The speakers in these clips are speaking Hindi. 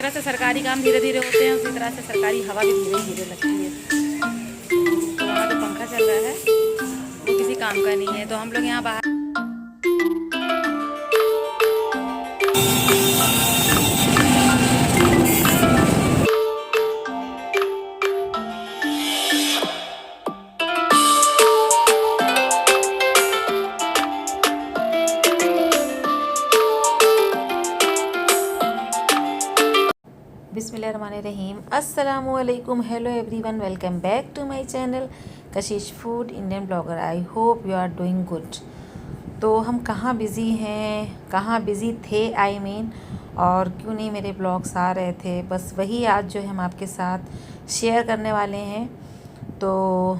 तरह से सरकारी काम धीरे धीरे होते हैं, उसी तरह से सरकारी हवा भी धीरे धीरे लगती है। तो वहाँ जो पंखा चल रहा है वो किसी काम का नहीं है, तो हम लोग यहाँ बाहर बिस्मिल्लाहिर्रहमानिर्रहीम। अस्सलामुअलैकुम, hello everyone, welcome back to my channel Kashish food Indian blogger. I hope you are doing good. तो हम कहाँ बिज़ी हैं, कहाँ बिज़ी थे और क्यों नहीं मेरे ब्लॉग्स आ रहे थे, बस वही आज जो है हम आपके साथ शेयर करने वाले हैं। तो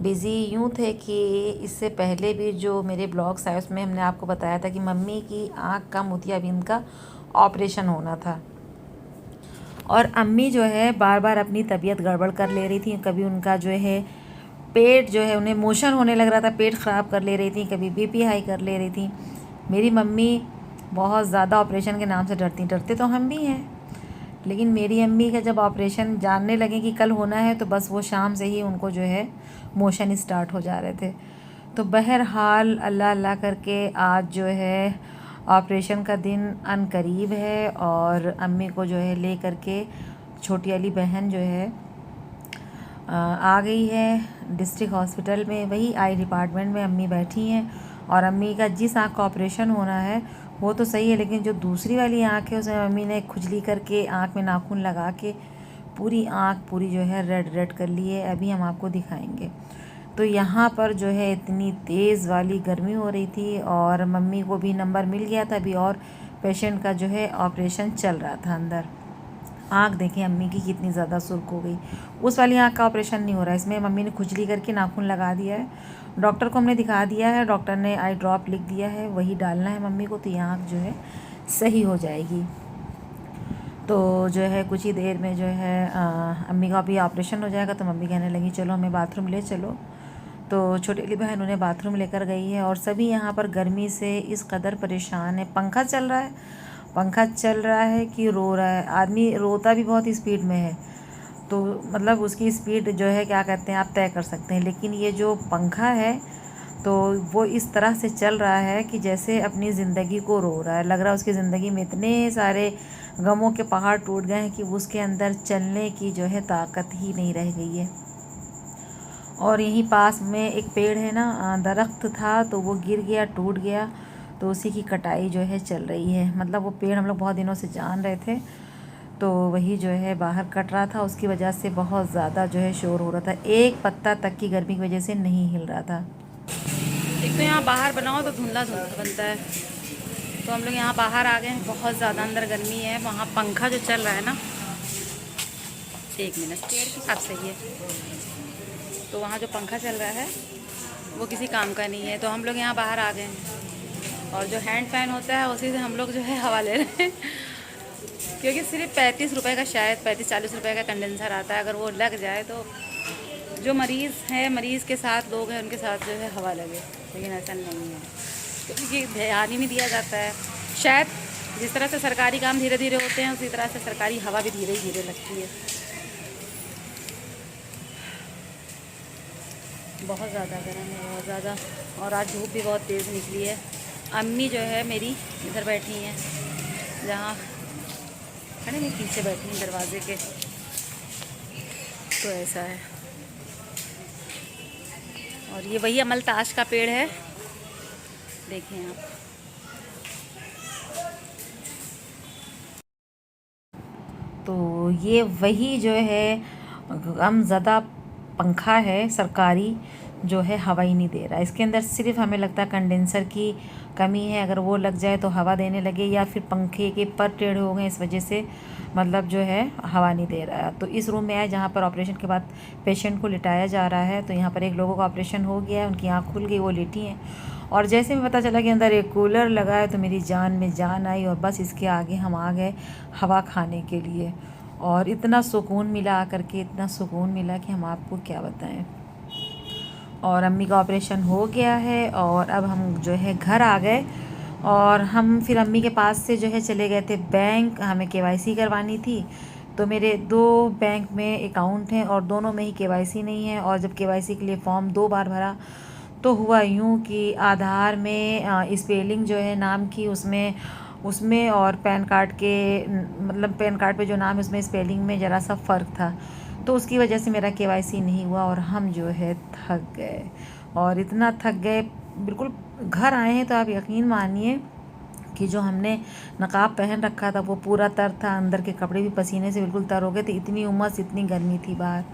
बिज़ी यूँ थे कि इससे पहले भी जो मेरे ब्लॉग्स आए उसमें हमने आपको बताया था कि मम्मी की आँख का मोतियाबिंद का ऑपरेशन होना था और अम्मी जो है बार बार अपनी तबीयत गड़बड़ कर ले रही थी। कभी उनका जो है पेट जो है, उन्हें मोशन होने लग रहा था, पेट ख़राब कर ले रही थी, कभी बीपी हाई कर ले रही थी। मेरी मम्मी बहुत ज़्यादा ऑपरेशन के नाम से डरते तो हम भी हैं, लेकिन मेरी अम्मी का जब ऑपरेशन जानने लगे कि कल होना है तो बस वो शाम से ही उनको जो है मोशन स्टार्ट हो जा रहे थे। तो बहरहाल अल्लाह अल्लाह करके आज जो है ऑपरेशन का दिन अनकरीब है और अम्मी को जो है ले करके छोटी वाली बहन जो है आ गई है डिस्ट्रिक्ट हॉस्पिटल में। वही आई डिपार्टमेंट में अम्मी बैठी हैं और अम्मी का जिस आँख का ऑपरेशन होना है वो तो सही है, लेकिन जो दूसरी वाली आँख है उसमें मम्मी ने खुजली करके आँख में नाखून लगा के पूरी आँख पूरी जो है रेड रेड कर ली है। अभी हम आपको दिखाएंगे। तो यहाँ पर जो है इतनी तेज़ वाली गर्मी हो रही थी और मम्मी को भी नंबर मिल गया था अभी, और पेशेंट का जो है ऑपरेशन चल रहा था अंदर। आँख देखें अम्मी की कितनी ज़्यादा सुर्ख हो गई। उस वाली आँख का ऑपरेशन नहीं हो रहा है, इसमें मम्मी ने खुजली करके नाखून लगा दिया है। डॉक्टर को हमने दिखा दिया है, डॉक्टर ने आई ड्रॉप लिख दिया है, वही डालना है मम्मी को, तो ये आँख जो है सही हो जाएगी। तो जो है कुछ ही देर में जो है अम्मी का अभी ऑपरेशन हो जाएगा। तो मम्मी कहने लगी चलो हमें बाथरूम ले चलो। तो छोटी वाली बहन उन्हें बाथरूम लेकर गई है और सभी यहाँ पर गर्मी से इस कदर परेशान है। पंखा चल रहा है कि रो रहा है, आदमी रोता भी बहुत स्पीड में है। तो मतलब उसकी स्पीड जो है क्या कहते हैं आप तय कर सकते हैं, लेकिन ये जो पंखा है तो वो इस तरह से चल रहा है कि जैसे अपनी ज़िंदगी को रो रहा है। लग रहा है उसकी ज़िंदगी में इतने सारे गमों के पहाड़ टूट गए हैं कि उसके अंदर चलने की जो है ताकत ही नहीं रह गई है। और यहीं पास में एक पेड़ है ना, दरख्त था तो वो गिर गया, टूट गया, तो उसी की कटाई जो है चल रही है। मतलब वो पेड़ हम लोग बहुत दिनों से जान रहे थे, तो वही जो है बाहर कट रहा था, उसकी वजह से बहुत ज़्यादा जो है शोर हो रहा था। एक पत्ता तक की गर्मी की वजह से नहीं हिल रहा था। एक तो यहाँ बाहर बनाओ तो धुंधला धुंधला बनता है, तो हम लोग यहाँ बाहर आ गए हैं। बहुत ज़्यादा अंदर गर्मी है। वहाँ पंखा जो चल रहा है ना, एक मिनट अब सही है। तो वहाँ जो पंखा चल रहा है वो किसी काम का नहीं है, तो हम लोग यहाँ बाहर आ गए हैं और जो हैंड फैन होता है उसी से हम लोग जो है हवा ले रहे हैं, क्योंकि सिर्फ 35 रुपये का, शायद 35-40 रुपये का कंडेंसर आता है। अगर वो लग जाए तो जो मरीज़ है, मरीज़ के साथ लोग हैं उनके साथ जो है हवा लगे, लेकिन ऐसा नहीं है क्योंकि ध्यान ही नहीं दिया जाता है। शायद जिस तरह से सरकारी काम धीरे धीरे होते हैं उसी तरह से सरकारी हवा भी धीरे धीरे लगती है। बहुत ज़्यादा गर्म है, बहुत ज़्यादा, और आज धूप भी बहुत तेज़ निकली है। अम्मी जो है मेरी इधर बैठी हैं, जहाँ खड़े मैं पीछे बैठी हूँ दरवाजे के, तो ऐसा है। और ये वही अमलताश का पेड़ है, देखें आप। तो ये वही जो है गमज़दा पंखा है सरकारी, जो है हवा ही नहीं दे रहा है। इसके अंदर सिर्फ हमें लगता है कंडेंसर की कमी है, अगर वो लग जाए तो हवा देने लगे, या फिर पंखे के पर टेढ़े हो गए इस वजह से मतलब जो है हवा नहीं दे रहा है। तो इस रूम में आए जहाँ पर ऑपरेशन के बाद पेशेंट को लिटाया जा रहा है। तो यहाँ पर एक लोगों का ऑपरेशन हो गया है, उनकी आँख खुल गई, वो लेटी हैं। और जैसे में पता चला कि अंदर एक कूलर लगा है तो मेरी जान में जान आई और बस इसके आगे हम आ गए हवा खाने के लिए। और इतना सुकून मिला आकर के, इतना सुकून मिला कि हम आपको क्या बताएं। और अम्मी का ऑपरेशन हो गया है और अब हम जो है घर आ गए। और हम फिर अम्मी के पास से जो है चले गए थे बैंक, हमें केवाईसी करवानी थी। तो मेरे 2 बैंक में अकाउंट हैं और दोनों में ही केवाईसी नहीं है। और जब केवाईसी के लिए फ़ॉर्म 2 बार भरा तो हुआ यूँ कि आधार में स्पेलिंग जो है नाम की उसमें उसमें और पैन कार्ड के मतलब पैन कार्ड पे जो नाम है उसमें स्पेलिंग में ज़रा सा फ़र्क था। तो उसकी वजह से मेरा केवाईसी नहीं हुआ और हम जो है थक गए, और इतना थक गए बिल्कुल। घर आए हैं तो आप यकीन मानिए कि जो हमने नकाब पहन रखा था वो पूरा तर था, अंदर के कपड़े भी पसीने से बिल्कुल तर हो गए थे, इतनी उमस इतनी गर्मी थी बाहर।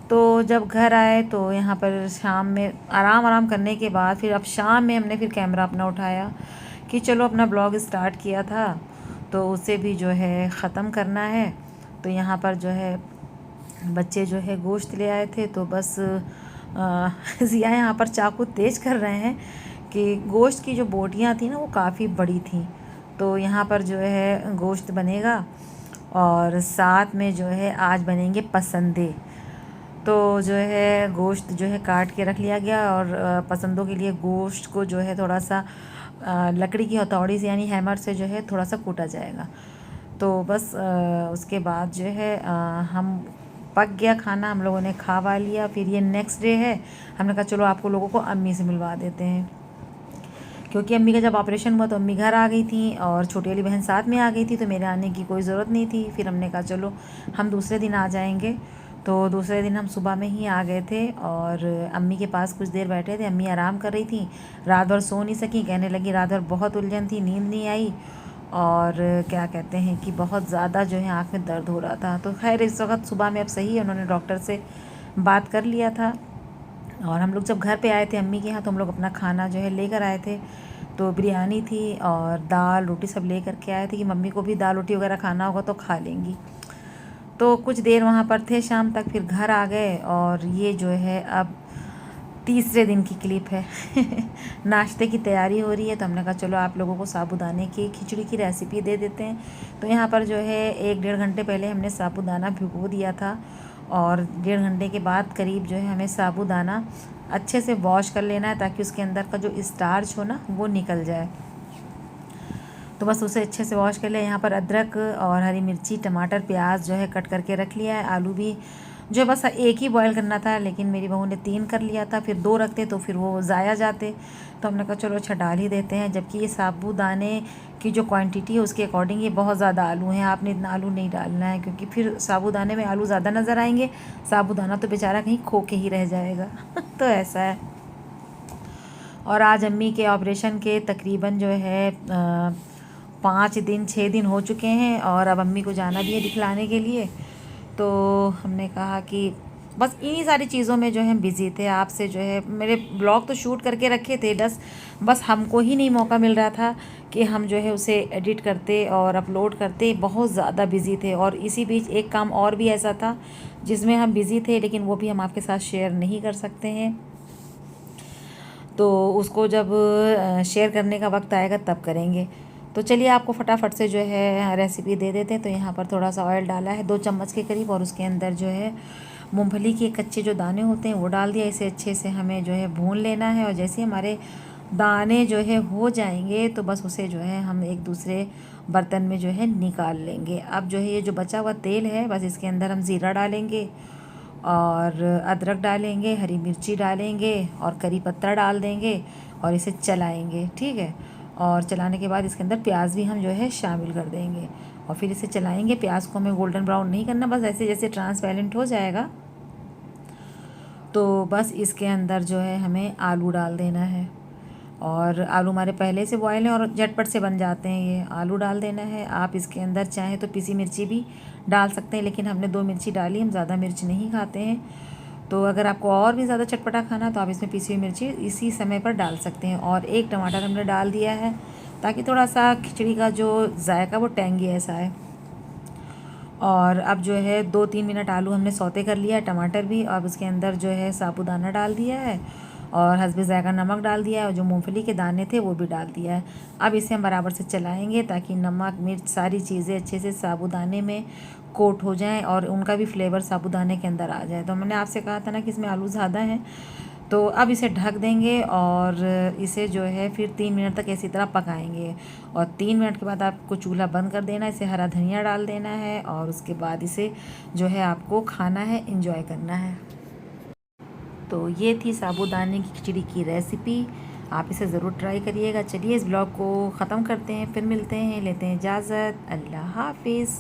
तो जब घर आए तो यहाँ पर शाम में आराम करने के बाद फिर अब शाम में हमने फिर कैमरा अपना उठाया कि चलो अपना ब्लॉग स्टार्ट किया था तो उसे भी जो है ख़त्म करना है। तो यहाँ पर जो है बच्चे जो है गोश्त ले आए थे, तो बस ज़िया यहाँ पर चाकू तेज़ कर रहे हैं कि गोश्त की जो बोटियाँ थी ना वो काफ़ी बड़ी थी। तो यहाँ पर जो है गोश्त बनेगा और साथ में जो है आज बनेंगे पसंदे। तो जो है गोश्त जो है काट के रख लिया गया और पसंदों के लिए गोश्त को जो है थोड़ा सा लकड़ी की हथौड़ी से यानी हैमर से जो है थोड़ा सा कूटा जाएगा। तो बस उसके बाद जो है हम पक गया खाना, हम लोगों ने खा वा लिया। फिर ये नेक्स्ट डे है, हमने कहा चलो आपको लोगों को अम्मी से मिलवा देते हैं, क्योंकि अम्मी का जब ऑपरेशन हुआ तो अम्मी घर आ गई थी और छोटी वाली बहन साथ में आ गई थी, तो मेरे आने की कोई ज़रूरत नहीं थी। फिर हमने कहा चलो हम दूसरे दिन आ जाएंगे। तो दूसरे दिन हम सुबह में ही आ गए थे और अम्मी के पास कुछ देर बैठे थे। अम्मी आराम कर रही थी, रात भर सो नहीं सकी, कहने लगी रात भर बहुत उलझन थी, नींद नहीं आई और क्या कहते हैं कि बहुत ज़्यादा जो है आँख में दर्द हो रहा था। तो खैर इस वक्त सुबह में अब सही है, उन्होंने डॉक्टर से बात कर लिया था। और हम लोग जब घर पे आए थे अम्मी के यहाँ तो हम लोग अपना खाना जो है लेकर आए थे। तो बिरयानी थी और दाल रोटी सब ले कर के आए थे कि मम्मी को भी दाल रोटी वगैरह खाना होगा तो खा लेंगी। तो कुछ देर वहाँ पर थे शाम तक, फिर घर आ गए। और ये जो है अब तीसरे दिन की क्लिप है नाश्ते की तैयारी हो रही है, तो हमने कहा चलो आप लोगों को साबूदाने की खिचड़ी की रेसिपी दे देते हैं। तो यहाँ पर जो है 1-1.5 घंटे पहले हमने साबूदाना भिगो दिया था और 1.5 घंटे के बाद करीब जो है हमें साबूदाना अच्छे से वॉश कर लेना है ताकि उसके अंदर का जो स्टार्च हो ना वो निकल जाए। तो बस उसे अच्छे से वॉश कर लिया। यहाँ पर अदरक और हरी मिर्ची टमाटर प्याज जो है कट करके रख लिया है। आलू भी जो है बस एक ही बॉयल करना था, लेकिन मेरी बहू ने 3 कर लिया था, फिर 2 रखते तो फिर वो ज़ाया जाते। तो हमने कहा चलो अच्छा डाल ही देते हैं, जबकि ये साबूदाने की जो क्वांटिटी है उसके अकॉर्डिंग ये बहुत ज़्यादा आलू हैं। आपने इतना आलू नहीं डालना है क्योंकि फिर साबूदाने में आलू ज़्यादा नज़र आएंगे, साबूदाना तो बेचारा कहीं खो के ही रह जाएगा तो ऐसा है। और आज अम्मी के ऑपरेशन के तकरीबन जो है 5 दिन 6 दिन हो चुके हैं और अब अम्मी को जाना भी है दिखलाने के लिए। तो हमने कहा कि बस इन्हीं सारी चीज़ों में जो है बिज़ी थे। आपसे जो है मेरे ब्लॉग तो शूट करके रखे थे, बस हमको ही नहीं मौका मिल रहा था कि हम जो है उसे एडिट करते और अपलोड करते, बहुत ज़्यादा बिज़ी थे। और इसी बीच एक काम और भी ऐसा था जिसमें हम बिज़ी थे, लेकिन वो भी हम आपके साथ शेयर नहीं कर सकते हैं। तो उसको जब शेयर करने का वक्त आएगा तब करेंगे। तो चलिए आपको फटाफट से जो है रेसिपी दे देते हैं। तो यहाँ पर थोड़ा सा ऑयल डाला है 2 चम्मच के करीब, और उसके अंदर जो है मूंगफली के कच्चे जो दाने होते हैं वो डाल दिया। इसे अच्छे से हमें जो है भून लेना है और जैसे हमारे दाने जो है हो जाएंगे तो बस उसे जो है हम एक दूसरे बर्तन में जो है निकाल लेंगे। अब जो है ये जो बचा हुआ तेल है बस इसके अंदर हम ज़ीरा डालेंगे और अदरक डालेंगे, हरी मिर्ची डालेंगे और करी पत्ता डाल देंगे और इसे चलाएंगे, ठीक है। और चलाने के बाद इसके अंदर प्याज भी हम जो है शामिल कर देंगे और फिर इसे चलाएंगे। प्याज को हमें गोल्डन ब्राउन नहीं करना, बस ऐसे जैसे ट्रांसपेरेंट हो जाएगा तो बस इसके अंदर जो है हमें आलू डाल देना है। और आलू हमारे पहले से बॉयल हैं और झटपट से बन जाते हैं, ये आलू डाल देना है। आप इसके अंदर चाहें तो पिसी मिर्ची भी डाल सकते हैं, लेकिन हमने 2 मिर्ची डाली, हम ज़्यादा मिर्च नहीं खाते हैं। तो अगर आपको और भी ज़्यादा चटपटा खाना तो आप इसमें पिसी हुई मिर्ची इसी समय पर डाल सकते हैं। और 1 टमाटर हमने डाल दिया है ताकि थोड़ा सा खिचड़ी का जो जायका वो टेंगी ऐसा है। और अब जो है 2-3 मिनट आलू हमने सौते कर लिया है, टमाटर भी। अब उसके अंदर जो है साबूदाना डाल दिया है और हस्बे ज़ायका नमक डाल दिया है और जो मूंगफली के दाने थे वो भी डाल दिया है। अब इसे हम बराबर से चलाएंगे ताकि नमक मिर्च सारी चीज़ें अच्छे से साबूदाने में कोट हो जाएं और उनका भी फ्लेवर साबूदाने के अंदर आ जाए। तो मैंने आपसे कहा था ना कि इसमें आलू ज़्यादा हैं, तो अब इसे ढक देंगे और इसे जो है फिर 3 मिनट तक इसी तरह पकाएंगे। और 3 मिनट के बाद आपको चूल्हा बंद कर देना है, इसे हरा धनिया डाल देना है और उसके बाद इसे जो है आपको खाना है, एंजॉय करना है। तो ये थी साबूदाने की खिचड़ी की रेसिपी, आप इसे ज़रूर ट्राई करिएगा। चलिए इस ब्लॉग को ख़त्म करते हैं, फिर मिलते हैं, लेते हैं इजाज़त। अल्लाह हाफिज़।